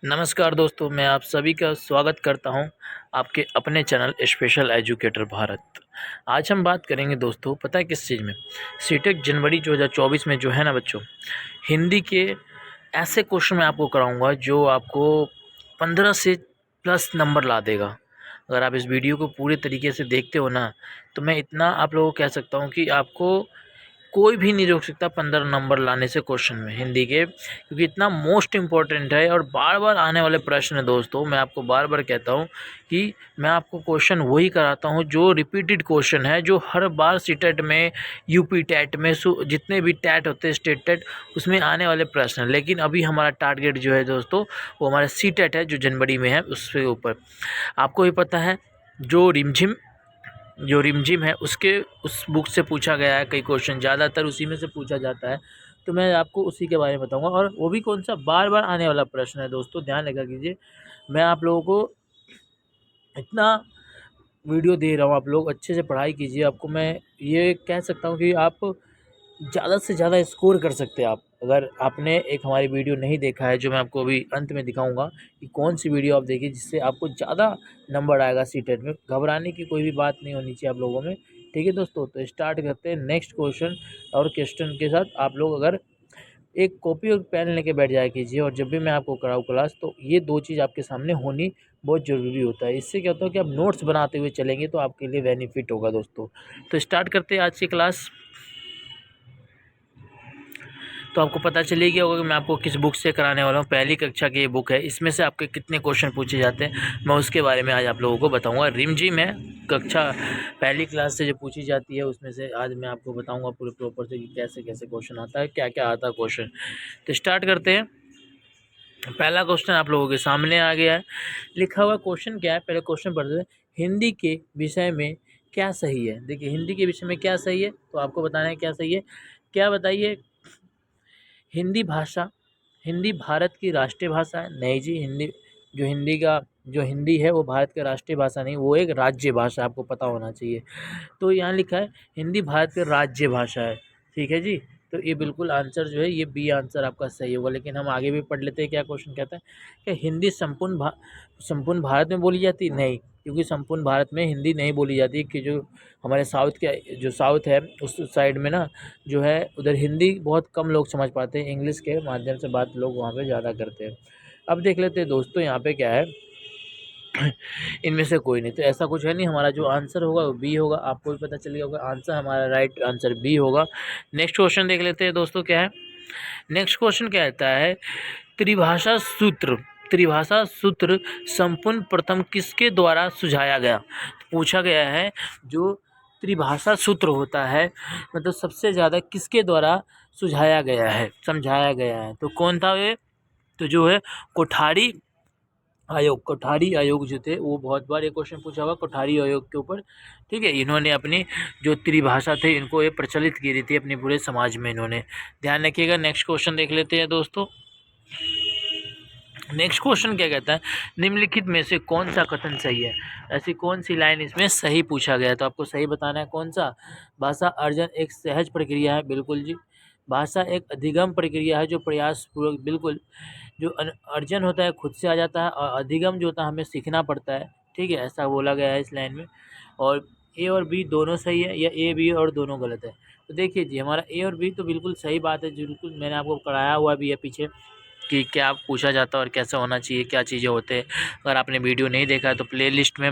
नमस्कार दोस्तों, मैं आप सभी का स्वागत करता हूं आपके अपने चैनल स्पेशल एजुकेटर भारत। आज हम बात करेंगे दोस्तों, पता है किस चीज़ में? सीटेट जनवरी 2024 में जो है ना बच्चों, हिंदी के ऐसे क्वेश्चन मैं आपको कराऊंगा जो आपको 15 से प्लस नंबर ला देगा। अगर आप इस वीडियो को पूरे तरीके से देखते हो ना, तो मैं इतना आप लोगों को कह सकता हूँ कि आपको कोई भी नहीं रोक सकता 15 नंबर लाने से क्वेश्चन में हिंदी के, क्योंकि इतना मोस्ट इम्पोर्टेंट है और बार बार आने वाले प्रश्न है दोस्तों। मैं आपको बार बार कहता हूँ कि मैं आपको क्वेश्चन वही कराता हूँ जो रिपीटेड क्वेश्चन है, जो हर बार सीटेट में, यूपी टेट में, जितने भी टेट होते हैं, स्टेट टेट, उसमें आने वाले प्रश्न हैं। लेकिन अभी हमारा टारगेट जो है दोस्तों, वो हमारा सीटेट है जो जनवरी में है, उसके ऊपर। आपको भी पता है जो रिमझिम है उसके उस बुक से पूछा गया है कई क्वेश्चन, ज़्यादातर उसी में से पूछा जाता है। तो मैं आपको उसी के बारे में बताऊंगा, और वो भी कौन सा, बार बार आने वाला प्रश्न है दोस्तों। ध्यान रखा कीजिए, मैं आप लोगों को इतना वीडियो दे रहा हूँ, आप लोग अच्छे से पढ़ाई कीजिए। आपको मैं ये कह सकता हूँ कि आप ज़्यादा से ज़्यादा स्कोर कर सकते हैं आप, अगर आपने एक हमारी वीडियो नहीं देखा है, जो मैं आपको अभी अंत में दिखाऊंगा कि कौन सी वीडियो आप देखिए जिससे आपको ज़्यादा नंबर आएगा सीटेट में। घबराने की कोई भी बात नहीं होनी चाहिए आप लोगों में, ठीक है दोस्तों। तो स्टार्ट करते हैं नेक्स्ट क्वेश्चन और क्वेश्चन के साथ। आप लोग अगर एक कॉपी और पेन लेके बैठ जाया कीजिए, और जब भी मैं आपको कराऊँ क्लास, तो ये दो चीज़ आपके सामने होनी बहुत ज़रूरी होता है। इससे क्या होता है कि आप नोट्स बनाते हुए चलेंगे तो आपके लिए बेनिफिट होगा दोस्तों। तो स्टार्ट करते हैं आज की क्लास। तो आपको पता चले गया होगा कि मैं आपको किस बुक से कराने वाला हूँ। पहली कक्षा की ये बुक है, इसमें से आपके कितने क्वेश्चन पूछे जाते हैं मैं उसके बारे में आज आप लोगों को बताऊंगा। रिमझिम है कक्षा पहली क्लास से जो पूछी जाती है, उसमें से आज मैं आपको बताऊंगा पूरे प्रॉपर से कि कैसे कैसे क्वेश्चन आता है, क्या क्या आता है क्वेश्चन। तो स्टार्ट करते हैं। पहला क्वेश्चन आप लोगों के सामने आ गया है, लिखा हुआ क्वेश्चन क्या है, पहले क्वेश्चन पढ़ते हैं। हिंदी के विषय में क्या सही है? देखिए, हिंदी के विषय में क्या सही है, तो आपको बताना है क्या सही है। क्या बताइए? हिंदी भारत की राष्ट्रीय भाषा है? नहीं जी, हिंदी है वो भारत की राष्ट्रीय भाषा नहीं, वो एक राज्य भाषा, आपको पता होना चाहिए। तो यहाँ लिखा है हिंदी भारत की राज्य भाषा है, ठीक है जी। तो ये बिल्कुल आंसर जो है, ये बी आंसर आपका सही होगा। लेकिन हम आगे भी पढ़ लेते हैं, क्या क्वेश्चन कहता है कि हिंदी संपूर्ण भारत में बोली जाती? नहीं, क्योंकि संपूर्ण भारत में हिंदी नहीं बोली जाती, कि जो हमारे साउथ है उस साइड में ना, जो है उधर हिंदी बहुत कम लोग समझ पाते हैं, इंग्लिश के माध्यम से बात लोग वहाँ पे ज़्यादा करते हैं। अब देख लेते हैं दोस्तों, यहाँ पे क्या है इनमें से कोई नहीं, तो ऐसा कुछ है नहीं। हमारा जो आंसर होगा वो बी होगा, आपको भी पता चल गया होगा आंसर, हमारा राइट आंसर बी होगा। नेक्स्ट क्वेश्चन देख लेते हैं दोस्तों, क्या है नेक्स्ट क्वेश्चन। कहता है त्रिभाषा सूत्र त्रिभाषा सूत्र संपूर्ण प्रथम किसके द्वारा सुझाया गया? पूछा गया है जो त्रिभाषा सूत्र होता है, मतलब सबसे ज़्यादा किसके द्वारा सुझाया गया है, समझाया गया है, तो कौन था ये? तो जो है कोठारी आयोग जो थे, वो बहुत बार ये क्वेश्चन पूछा हुआ कोठारी आयोग के ऊपर, ठीक है। इन्होंने अपनी जो त्रिभाषा थे इनको ये प्रचलित की थी अपने पूरे समाज में इन्होंने। ध्यान रखिएगा। नेक्स्ट क्वेश्चन देख लेते हैं दोस्तों। नेक्स्ट क्वेश्चन क्या कहता है, निम्नलिखित में से कौन सा कथन सही है? ऐसी कौन सी लाइन इसमें सही पूछा गया है, तो आपको सही बताना है कौन सा। भाषा अर्जन एक सहज प्रक्रिया है, बिल्कुल जी। भाषा एक अधिगम प्रक्रिया है जो प्रयासपूर्वक, बिल्कुल। जो अर्जन होता है खुद से आ जाता है, और अधिगम जो होता है हमें सीखना पड़ता है, ठीक है, ऐसा बोला गया है इस लाइन में। और ए और बी दोनों सही है, या ए बी और दोनों गलत है? तो देखिए जी, हमारा ए और बी तो बिल्कुल सही बात है, बिल्कुल मैंने आपको पढ़ाया हुआ भी है पीछे कि क्या पूछा जाता है और कैसा होना चाहिए, क्या चीज़ें होते हैं। अगर आपने वीडियो नहीं देखा है तो प्लेलिस्ट में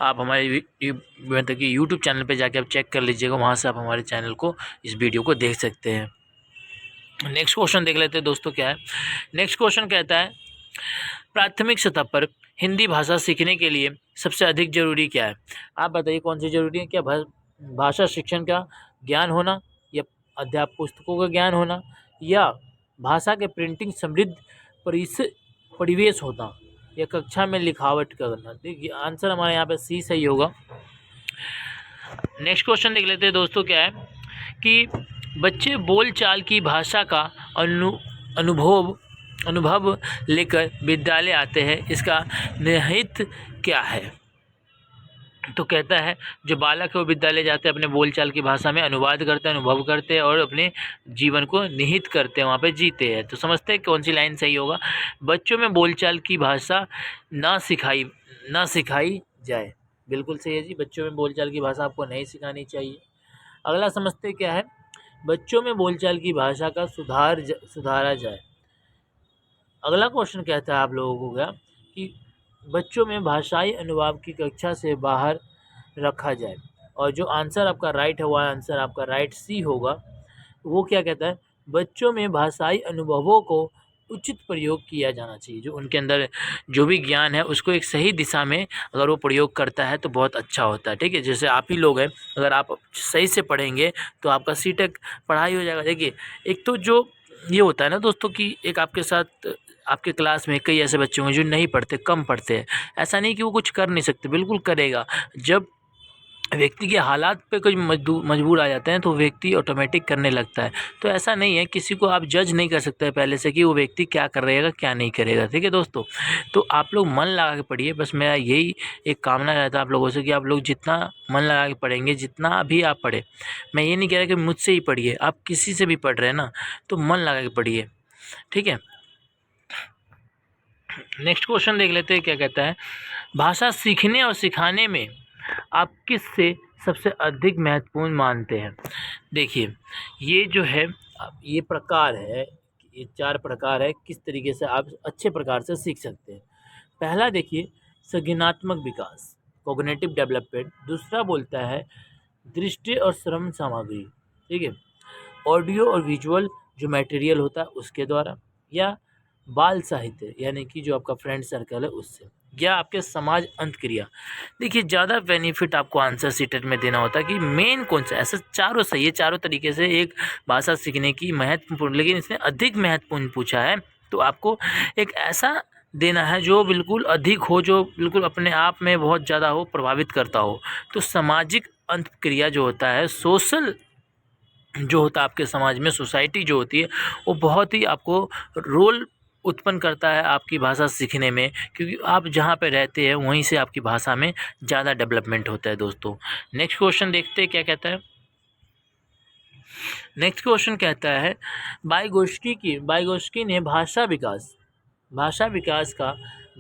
आप हमारे मतलब कि यूट्यूब चैनल पे जाके आप चेक कर लीजिएगा, वहाँ से आप हमारे चैनल को, इस वीडियो को देख सकते हैं। नेक्स्ट क्वेश्चन देख लेते हैं दोस्तों, क्या है नेक्स्ट क्वेश्चन। कहता है प्राथमिक सतह पर हिंदी भाषा सीखने के लिए सबसे अधिक जरूरी क्या है? आप बताइए कौन सी जरूरी है? क्या भाषा शिक्षण का ज्ञान होना, या अध्यापक पुस्तकों का ज्ञान होना, या भाषा के प्रिंटिंग समृद्ध परिवेश होता, या कक्षा में लिखावट करना? देखिए आंसर हमारे यहाँ पे सी सही होगा। नेक्स्ट क्वेश्चन देख लेते हैं दोस्तों, क्या है कि बच्चे बोलचाल की भाषा का अनुभव लेकर विद्यालय आते हैं, इसका निहित क्या है? तो कहता है जो बालक है वो विद्यालय जाते हैं, अपने बोलचाल की भाषा में अनुवाद करते हैं, अनुभव करते हैं और अपने जीवन को निहित करते हैं, वहाँ पे जीते हैं। तो समझते हैं कौन सी लाइन सही होगा। बच्चों में बोलचाल की भाषा ना सिखाई जाए, बिल्कुल सही है जी। बच्चों में बोलचाल की भाषा आपको नहीं सिखानी चाहिए। अगला समझते क्या है, बच्चों में बोलचाल की भाषा का सुधारा जाए। अगला क्वेश्चन कहता है आप लोगों को क्या कि बच्चों में भाषाई अनुभाव की कक्षा से बाहर रखा जाए, और जो आंसर आपका राइट है वह आंसर आपका राइट सी होगा। वो क्या कहता है, बच्चों में भाषाई अनुभवों को उचित प्रयोग किया जाना चाहिए। जो उनके अंदर जो भी ज्ञान है उसको एक सही दिशा में अगर वो प्रयोग करता है तो बहुत अच्छा होता है। ठीक है, जैसे आप ही लोग हैं, अगर आप सही से पढ़ेंगे तो आपका सीटेक पढ़ाई हो जाएगा। देखिए, एक तो जो ये होता है ना दोस्तों कि एक आपके साथ आपके क्लास में कई ऐसे बच्चे होंगे जो नहीं पढ़ते, कम पढ़ते हैं। ऐसा नहीं कि वो कुछ कर नहीं सकते, बिल्कुल करेगा। जब व्यक्ति के हालात पे कोई मजबूर आ जाते हैं तो व्यक्ति ऑटोमेटिक करने लगता है। तो ऐसा नहीं है, किसी को आप जज नहीं कर सकते पहले से कि वो व्यक्ति क्या कर रहेगा क्या नहीं करेगा। ठीक है दोस्तों, तो आप लोग मन लगा के पढ़िए। बस मेरा यही एक कामना रहता है आप लोगों से कि आप लोग जितना मन लगा के पढ़ेंगे, जितना भी आप पढ़े, मैं ये नहीं कह रहा कि मुझसे ही पढ़िए, आप किसी से भी पढ़ रहे हैं ना तो मन लगा के पढ़िए। ठीक है, नेक्स्ट क्वेश्चन देख लेते हैं क्या कहता है, भाषा सीखने और सिखाने में आप किससे सबसे अधिक महत्वपूर्ण मानते हैं। देखिए, ये जो है ये प्रकार है, ये 4 प्रकार है किस तरीके से आप अच्छे प्रकार से सीख सकते हैं। पहला देखिए, संज्ञानात्मक विकास, कॉग्निटिव डेवलपमेंट। दूसरा बोलता है दृष्टि और श्रवण सामग्री। ठीक है, ऑडियो और विजुअल जो मटेरियल होता है उसके द्वारा, या बाल साहित्य यानी कि जो आपका फ्रेंड सर्कल है उससे, या आपके समाज अंतक्रिया। देखिए, ज़्यादा बेनिफिट आपको आंसर सीटेट में देना होता है कि मेन कौन सा। ऐसे चारों सही है, चारों तरीके से एक भाषा सीखने की महत्वपूर्ण, लेकिन इसने अधिक महत्वपूर्ण पूछा है तो आपको एक ऐसा देना है जो बिल्कुल अधिक हो, जो बिल्कुल अपने आप में बहुत ज़्यादा हो, प्रभावित करता हो। तो सामाजिक अंतक्रिया जो होता है, सोशल जो होता है आपके समाज में, सोसाइटी जो होती है, वो बहुत ही आपको रोल उत्पन्न करता है आपकी भाषा सीखने में, क्योंकि आप जहाँ पे रहते हैं वहीं से आपकी भाषा में ज़्यादा डेवलपमेंट होता है दोस्तों। नेक्स्ट क्वेश्चन देखते हैं क्या कहता है। नेक्स्ट क्वेश्चन कहता है, वाइगोस्की ने भाषा विकास का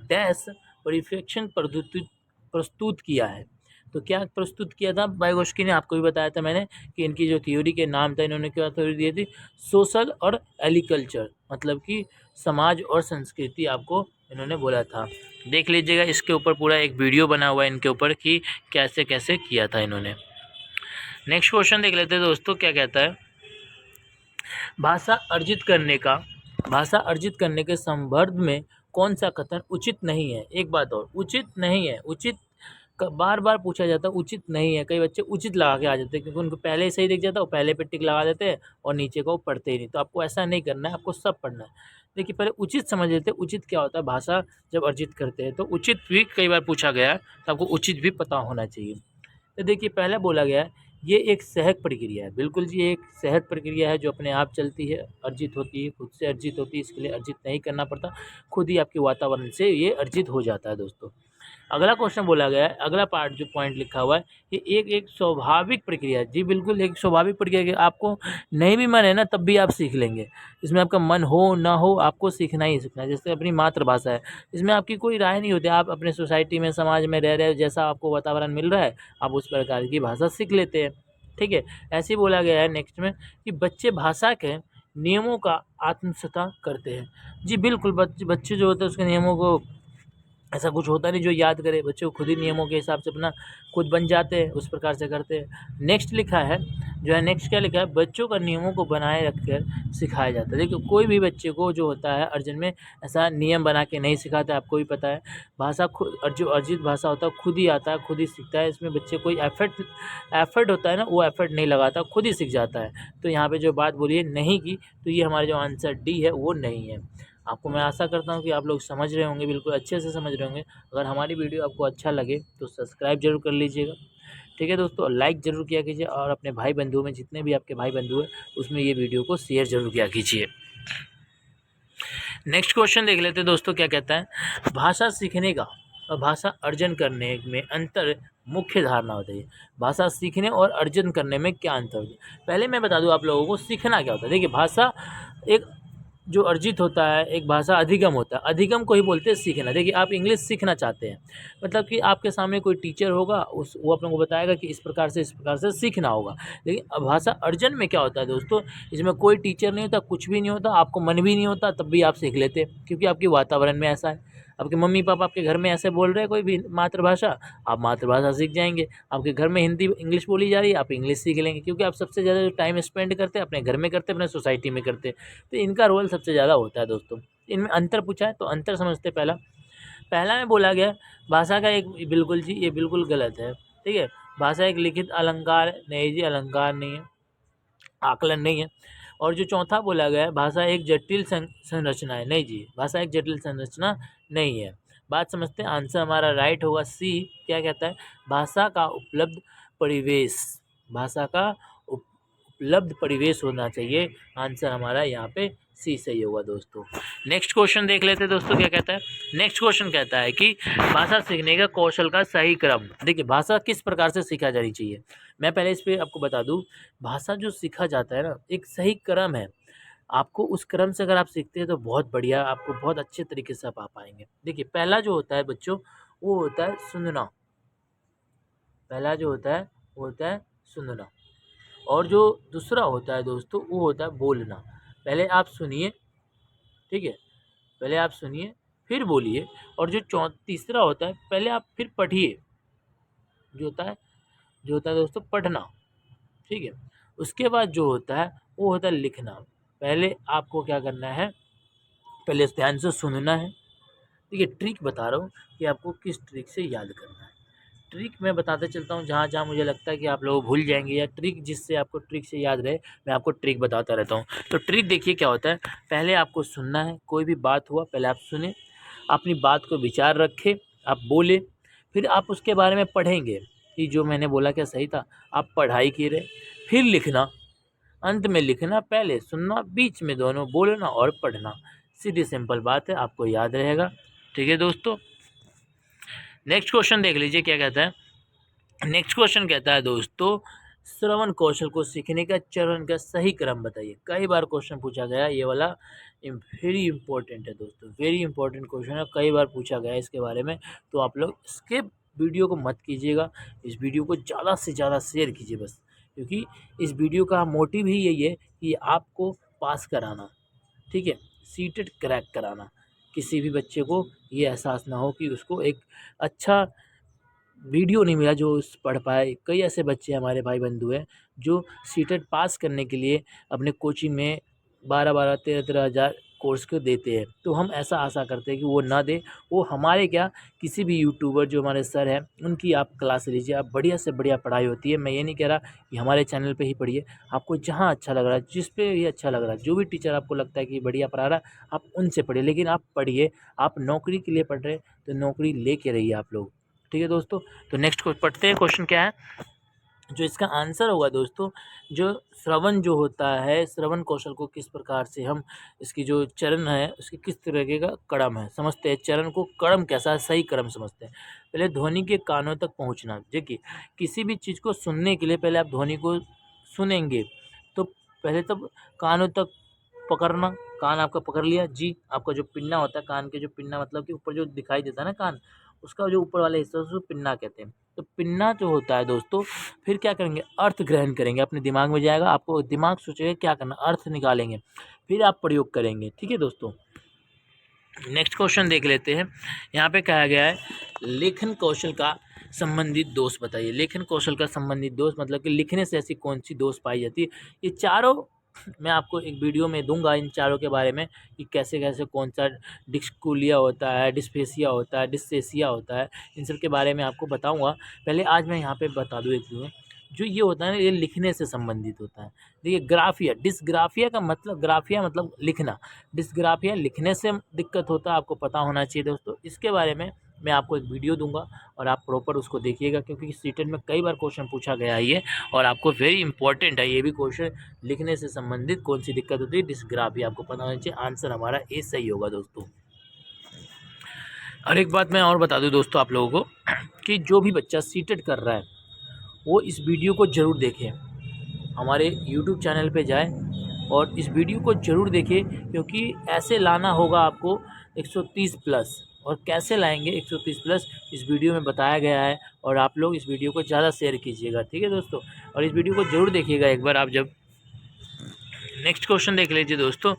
डैश परिप्रेक्षण प्रस्तुत किया है। तो क्या प्रस्तुत किया था वाइगोस्की ने, आपको भी बताया था मैंने कि इनकी जो थ्योरी के नाम था, इन्होंने क्या थ्योरी दी थी, सोशल और एग्रीकल्चर, मतलब कि समाज और संस्कृति आपको इन्होंने बोला था। देख लीजिएगा, इसके ऊपर पूरा एक वीडियो बना हुआ है इनके ऊपर कि कैसे कैसे किया था इन्होंने। नेक्स्ट क्वेश्चन देख लेते हैं दोस्तों क्या कहता है, भाषा अर्जित करने के संदर्भ में कौन सा कथन उचित नहीं है। एक बात और, उचित नहीं है, उचित बार बार पूछा जाता है, उचित नहीं है। कई बच्चे उचित लगा के आ जाते हैं क्योंकि उनको पहले ही सही दिख जाता है, वो पहले पे टिक लगा देते हैं और नीचे को पढ़ते ही नहीं। तो आपको ऐसा नहीं करना है, आपको सब पढ़ना है। देखिए, पहले उचित समझ लेते हैं। उचित क्या होता है, भाषा जब अर्जित करते हैं तो उचित भी कई बार पूछा गया है, तो आपको उचित भी पता होना चाहिए। तो देखिए, पहले बोला गया है ये एक सहज प्रक्रिया है। बिल्कुल जी, ये एक सहज प्रक्रिया है जो अपने आप चलती है, अर्जित होती है, खुद से अर्जित होती है, इसके लिए अर्जित नहीं करना पड़ता, खुद ही आपके वातावरण से ये अर्जित हो जाता है दोस्तों। अगला क्वेश्चन बोला गया है, अगला पार्ट जो पॉइंट लिखा हुआ है, ये एक स्वाभाविक प्रक्रिया है। जी बिल्कुल, एक स्वाभाविक प्रक्रिया है। आपको नहीं भी मन है ना तब भी आप सीख लेंगे, इसमें आपका मन हो ना हो आपको सीखना ही सीखना है। जैसे अपनी मातृभाषा है, इसमें आपकी कोई राय नहीं होती, आप अपने सोसाइटी में, समाज में रह रहे हो, जैसा आपको वातावरण मिल रहा है आप उस प्रकार की भाषा सीख लेते हैं। ठीक है, ऐसे ही बोला गया है नेक्स्ट में कि बच्चे भाषा के नियमों का आत्मसात करते हैं। जी बिल्कुल, बच्चे जो होते हैं उसके नियमों को, ऐसा कुछ होता नहीं जो याद करे, बच्चे को खुद ही नियमों के हिसाब से अपना खुद बन जाते हैं, उस प्रकार से करते हैं। नेक्स्ट लिखा है जो है, नेक्स्ट क्या लिखा है, बच्चों का नियमों को बनाए रखकर सिखाया जाता है। देखिए, कोई भी बच्चे को जो होता है अर्जन में ऐसा नियम बना के नहीं सिखाता है, आपको भी पता है। भाषा खुद, जो अर्जित भाषा होता है खुद ही आता है, खुद ही सीखता है। इसमें बच्चे कोई एफर्ट होता है ना, वो एफर्ट नहीं लगाता, खुद ही सीख जाता है। तो यहाँ पे जो बात बोली है नहीं की, तो ये हमारा जो आंसर डी है वो नहीं है। आपको मैं आशा करता हूँ कि आप लोग समझ रहे होंगे, बिल्कुल अच्छे से समझ रहे होंगे। अगर हमारी वीडियो आपको अच्छा लगे तो सब्सक्राइब जरूर कर लीजिएगा। ठीक है दोस्तों, लाइक ज़रूर किया कीजिए, और अपने भाई बंधुओं में, जितने भी आपके भाई बंधु हैं उसमें ये वीडियो को शेयर जरूर किया कीजिए। नेक्स्ट क्वेश्चन देख लेते हैं दोस्तों क्या कहता है, भाषा सीखने का और भाषा अर्जन करने में अंतर मुख्य धारणा बताइए। भाषा सीखने और अर्जन करने में क्या अंतर है? पहले मैं बता दूं आप लोगों को सीखना क्या होता है। देखिए भाषा एक जो अर्जित होता है, एक भाषा अधिगम होता है। अधिगम को ही बोलते हैं सीखना। देखिए आप इंग्लिश सीखना चाहते हैं, मतलब कि आपके सामने कोई टीचर होगा, उस वो आप लोगों को बताएगा कि इस प्रकार से सीखना होगा। लेकिन भाषा अर्जन में क्या होता है दोस्तों, इसमें कोई टीचर नहीं होता, कुछ भी नहीं होता, आपको मन भी नहीं होता, तब भी आप सीख लेते हैं, क्योंकि आपके वातावरण में ऐसा है। आपके मम्मी पापा आपके घर में ऐसे बोल रहे हैं कोई भी मातृभाषा, आप मातृभाषा सीख जाएंगे। आपके घर में हिंदी इंग्लिश बोली जा रही है, आप इंग्लिश सीख लेंगे, क्योंकि आप सबसे ज़्यादा जो टाइम स्पेंड करते हैं अपने घर में करते हैं, अपने सोसाइटी में करते हैं। तो इनका रोल सबसे ज़्यादा होता है दोस्तों। इनमें अंतर पूछा है तो अंतर समझते हैं। पहला में बोला गया भाषा का एक, बिल्कुल जी ये बिल्कुल गलत है। ठीक है, भाषा एक लिखित अलंकार नहीं जी, अलंकार नहीं है, आकलन नहीं है। और जो चौथा बोला गया है भाषा एक जटिल संरचना है, नहीं जी, भाषा एक जटिल संरचना नहीं है। बात समझते हैं, आंसर हमारा राइट होगा सी। क्या कहता है, भाषा का उपलब्ध परिवेश, भाषा का उपलब्ध परिवेश होना चाहिए। आंसर हमारा यहाँ पे सी सही होगा दोस्तों। नेक्स्ट क्वेश्चन देख लेते हैं दोस्तों, क्या कहता है। नेक्स्ट क्वेश्चन कहता है कि भाषा सीखने का कौशल का सही क्रम। देखिए भाषा किस प्रकार से सीखा जानी चाहिए, मैं पहले इस पर आपको बता दूं। भाषा जो सीखा जाता है ना, एक सही क्रम है। आपको उस क्रम से अगर आप सीखते हैं तो बहुत बढ़िया, आपको बहुत अच्छे तरीके से आप आ पाएंगे। देखिए पहला जो होता है बच्चों, वो होता है सुनना। पहला जो होता है वो होता है सुनना। और जो दूसरा होता है दोस्तों, वो होता है बोलना। पहले आप सुनिए, ठीक है, पहले आप सुनिए फिर बोलिए। और जो तीसरा होता है, पहले आप फिर पढ़िए, जो होता है दोस्तों पढ़ना। ठीक है, उसके बाद जो होता है वो होता है लिखना। पहले आपको क्या करना है, पहले ध्यान से सुनना है। देखिए ट्रिक बता रहा हूँ कि आपको किस ट्रिक से याद करना है। ट्रिक मैं बताते चलता हूँ, जहाँ जहाँ मुझे लगता है कि आप लोग भूल जाएंगे, या ट्रिक जिससे आपको ट्रिक से याद रहे, मैं आपको ट्रिक बताता रहता हूँ। तो ट्रिक देखिए क्या होता है, पहले आपको सुनना है। कोई भी बात हुआ पहले आप सुने, अपनी बात को विचार रखें, आप बोले, फिर आप उसके बारे में पढ़ेंगे कि जो मैंने बोला क्या सही था। आप पढ़ाई की रहे, फिर लिखना, अंत में लिखना, पहले सुनना, बीच में दोनों बोलना और पढ़ना। सीधी सिंपल बात है, आपको याद रहेगा। ठीक है दोस्तों, नेक्स्ट क्वेश्चन देख लीजिए क्या कहता है। नेक्स्ट क्वेश्चन कहता है दोस्तों, श्रवण कौशल को सीखने का चरण का सही क्रम बताइए। कई बार क्वेश्चन पूछा गया, ये वाला वेरी इंपॉर्टेंट है दोस्तों, वेरी इंपॉर्टेंट क्वेश्चन है, कई बार पूछा गया है इसके बारे में। तो आप लोग स्किप वीडियो को मत कीजिएगा, इस वीडियो को ज़्यादा से ज़्यादा शेयर कीजिए बस, क्योंकि इस वीडियो का मोटिव ही यही है कि आपको पास कराना। ठीक है, सीटेट क्रैक कराना। किसी भी बच्चे को ये एहसास ना हो कि उसको एक अच्छा वीडियो नहीं मिला जो उस पढ़ पाए। कई ऐसे बच्चे हमारे भाई बंधु हैं जो सीटेट पास करने के लिए अपने कोचिंग में 12-12, 13-13 हज़ार कोर्स को देते हैं। तो हम ऐसा आशा करते हैं कि वो ना दे, वो हमारे क्या, किसी भी यूट्यूबर जो हमारे सर हैं उनकी आप क्लास लीजिए। आप बढ़िया से बढ़िया पढ़ाई होती है। मैं ये नहीं कह रहा कि हमारे चैनल पे ही पढ़िए, आपको जहाँ अच्छा लग रहा है, जिस पे भी अच्छा लग रहा है, जो भी टीचर आपको लगता है कि बढ़िया पढ़ा रहा है, आप उनसे पढ़िए। लेकिन आप पढ़िए, आप नौकरी के लिए पढ़ रहे हैं तो नौकरी लेके रहिए आप लोग। ठीक है दोस्तों, तो नेक्स्ट पढ़ते हैं। क्वेश्चन क्या है, जो इसका आंसर होगा दोस्तों, जो श्रवण जो होता है, श्रवण कौशल को किस प्रकार से हम, इसकी जो चरण है उसकी किस तरीके का क्रम है समझते हैं। चरण को क्रम कैसा है, सही क्रम समझते हैं। पहले ध्वनि के कानों तक पहुंचना। देखिए किसी भी चीज़ को सुनने के लिए पहले आप ध्वनि को सुनेंगे, तो पहले तब कानों तक पकड़ना। कान आपका पकड़ लिया जी, आपका जो पिन्ना होता है, कान के जो पिन्ना मतलब कि ऊपर जो दिखाई देता है ना कान, उसका जो ऊपर वाला हिस्सा उसको पिन्ना कहते हैं। तो पिन्ना जो होता है दोस्तों, फिर क्या करेंगे, अर्थ ग्रहण करेंगे, अपने दिमाग में जाएगा, आपको दिमाग सोचेगा क्या करना, अर्थ निकालेंगे, फिर आप प्रयोग करेंगे। ठीक है दोस्तों, नेक्स्ट क्वेश्चन देख लेते हैं। यहाँ पे कहा गया है लेखन कौशल का संबंधित दोष बताइए। लेखन कौशल का संबंधित दोष मतलब कि लिखने से ऐसी कौन सी दोष पाई जाती है। ये चारों मैं आपको एक वीडियो में दूंगा, इन चारों के बारे में कि कैसे कैसे कौन सा डिस्कुलिया होता है, डिस्पेसिया होता है, डिस्सेसिया होता है, इन सब के बारे में आपको बताऊंगा। पहले आज मैं यहाँ पे बता दूँ एक जो ये होता है ना, ये लिखने से संबंधित होता है। देखिए ग्राफिया, डिस्ग्राफिया का मतलब, ग्राफिया मतलब लिखना, डिस्ग्राफिया लिखने से दिक्कत होता है, आपको पता होना चाहिए दोस्तों। इसके बारे में मैं आपको एक वीडियो दूंगा और आप प्रॉपर उसको देखिएगा, क्योंकि सीटेट में कई बार क्वेश्चन पूछा गया है ये, और आपको वेरी इंपॉर्टेंट है ये भी क्वेश्चन। लिखने से संबंधित कौन सी दिक्कत होती है, डिस्ग्राफिया, आपको पता होना चाहिए। आंसर हमारा ए सही होगा दोस्तों। और एक बात मैं और बता दूं दोस्तों आप लोगों को, कि जो भी बच्चा सीटेट कर रहा है वो इस वीडियो को ज़रूर देखे, हमारे यूट्यूब चैनल पे जाए और इस वीडियो को ज़रूर देखें, क्योंकि ऐसे लाना होगा आपको 130 प्लस। और कैसे लाएंगे 130 प्लस इस वीडियो में बताया गया है। और आप लोग इस वीडियो को ज़्यादा शेयर कीजिएगा, ठीक है दोस्तों। और इस वीडियो को ज़रूर देखिएगा एक बार आप जब। नेक्स्ट क्वेश्चन देख लीजिए दोस्तों,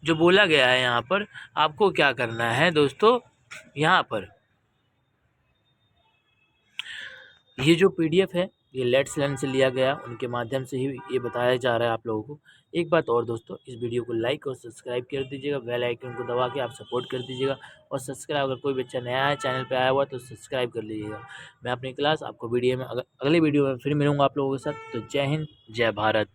जो बोला गया है यहाँ पर आपको क्या करना है दोस्तों। यहाँ पर ये जो पीडीएफ है ये लेट्स लर्न से लिया गया, उनके माध्यम से ही ये बताया जा रहा है आप लोगों को। एक बात और दोस्तों, इस वीडियो को लाइक और सब्सक्राइब कर दीजिएगा, बेल आइकन को दबा के आप सपोर्ट कर दीजिएगा। और सब्सक्राइब, अगर कोई बच्चा नया है चैनल पे आया हुआ तो सब्सक्राइब कर लीजिएगा। मैं अपनी क्लास आपको वीडियो में अगले वीडियो में फिर मिलूँगा आप लोगों के साथ। तो जय हिंद, जय भारत।